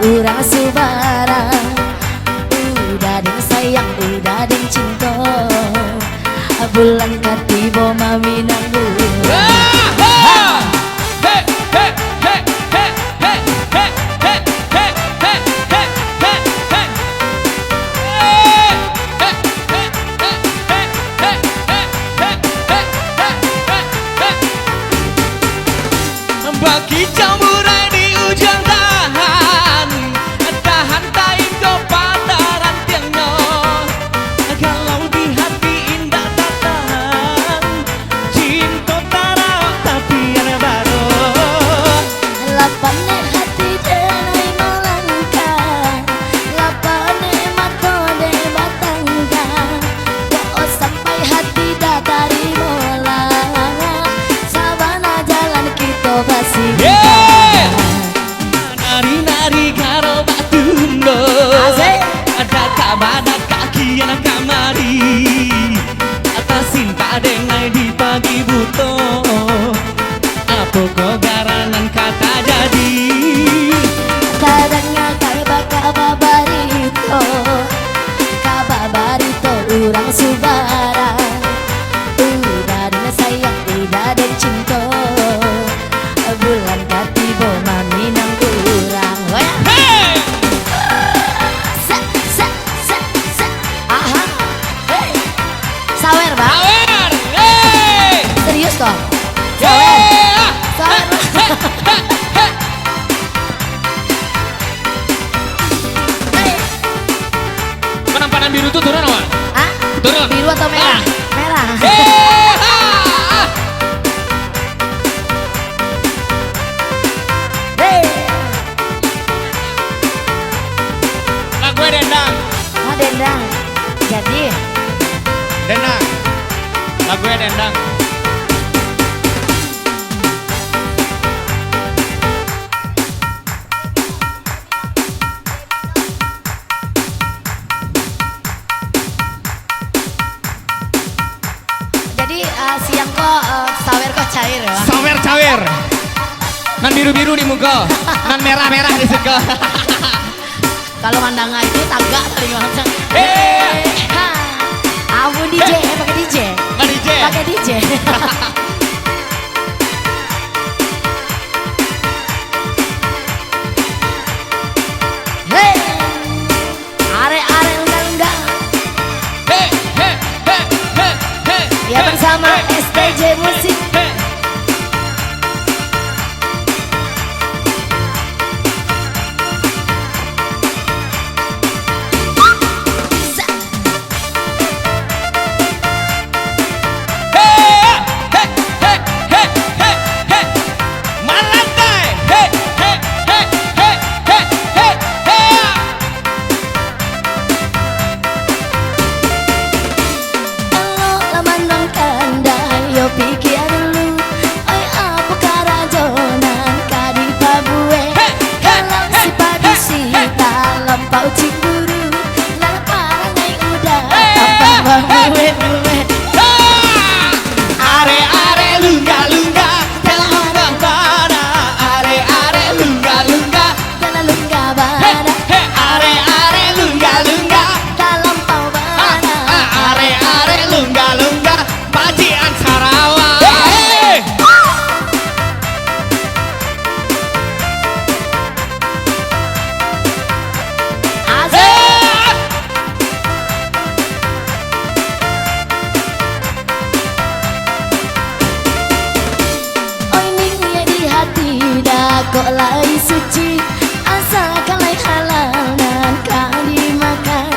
urang subara. Udah deng sayang, udah deng cinta. Bulan katibo mami nanggung. Bagi campuran di ujung tahan, tahan tahin kau padaran tiangnya. Kalau di hati indah tak tahan, cinta tarawak tapi ada baru. Lapane hati denai malangka, lapane mata de batangga. Kok sampai hati datari mola, sabana jalan kita basi. Nari-nari karo batundo, ada kabada kaki anak kamari. Atas cinta dengai di pagi buto, apa kau garanan kata jadi. Kadangnya kababarito, kababarito urang subara. Udah deng sayang, udah deng cinta. Bulan katibo mami nang urang. Hey! Sa, sa, sa, sa. Aha. Hey. Sawer, Bang. Sawer! Hey! Serius kok? Sawer. Yeah! Sawer. Hey. Penampanan biru itu turun apa? Hah? Turun. Biru atau merah? Merah. Hey. Lagu dendang. Oh, dendang. Jadi, Dendang. Lagu dendang. siang kok sawer kok cair ya. Sawer cawer. Nan biru-biru di muka, nan merah-merah di suka. Kalau mandanga itu tagak tadi macam. Ha. Abu DJ, pakai DJ. Nggak DJ. Pakai DJ. Hey, are undang-undang. Hey, hey, hey, hey, hey. Ya bersama STJ Musik. Hey. Pikir dulu, oi apa karajonan kadi pabue. Kalau si padu si dalam pau cemburu, lalu parangai udah tanpa buwe-buwe. Are lunga-lunga, dalam lunga bana. Are lunga-lunga, Dalam lunga bana, are lunga-lunga, dalam pau bana. are lunga-lunga, pajian Sarawak. Oi ning di hati dah kok lai suci, asalkan lai halal dan kau dimakan.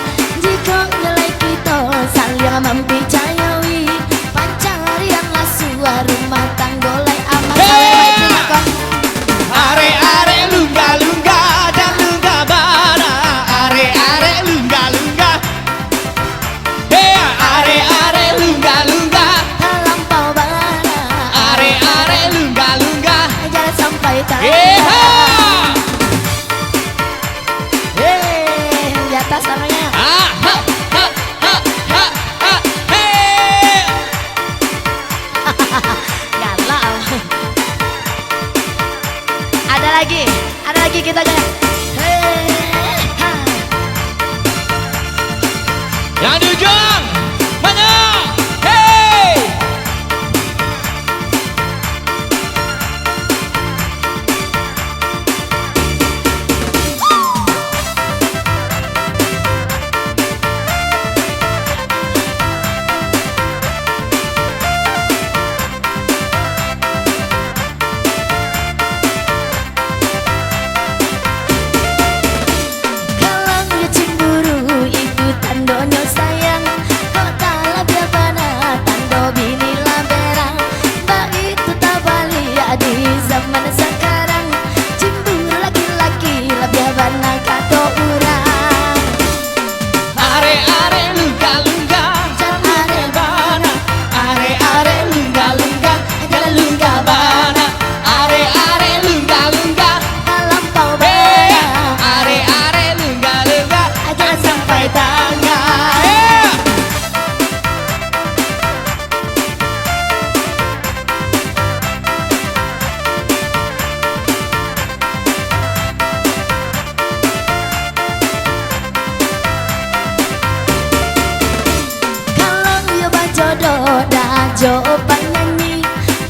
Jika nilai kita saling mempercayai, pancarianlah sebuah rumah tangga lai aman. Are lunga-lunga, dan lunga bana. Are lunga-lunga, are lunga-lunga, Dalam pau bana, are lunga-lunga. jangan sampai tak. Di atas namanya. Galau. Ada lagi kita kayak. Hey. Yang di ujung, mana? Hey! Kalau you cemburu itu tandanya sayang. Kok tak labia bana tando bini laberang. Mbak itu tak balik di zaman sekarang. Cemburu laki-laki labia bana kato urang. Are lunga-lunga, Jangan are bana. Are lunga-lunga, jalan lunga bana. Are lunga-lunga, lampau hey. bana. Are lunga-lunga, Jangan sampai tangan. hey. Kalau you bajodoh dah jawaban nyanyi.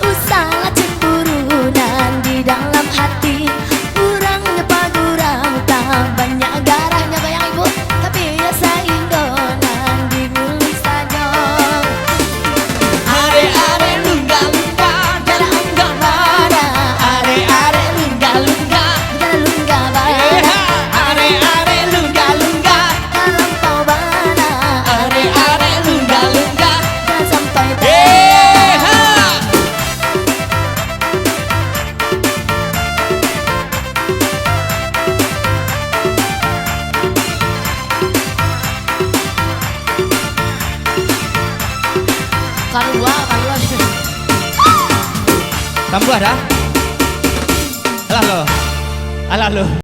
Usahlah cemburu nan di dalam hati. Kurangnya pagurang tak banyak garahnya bayang ibu. Tapi ya saindo nan diguli saja. Are lunga-lunga, jalan lunga bana. Are lunga-lunga, Jalan lunga yeah. bana. Are lunga-lunga, Lampau bana. are lunga-lunga, Jangan sampai yeah. tangan. Kalua. Tambah dah. Alah lo. Alah lo.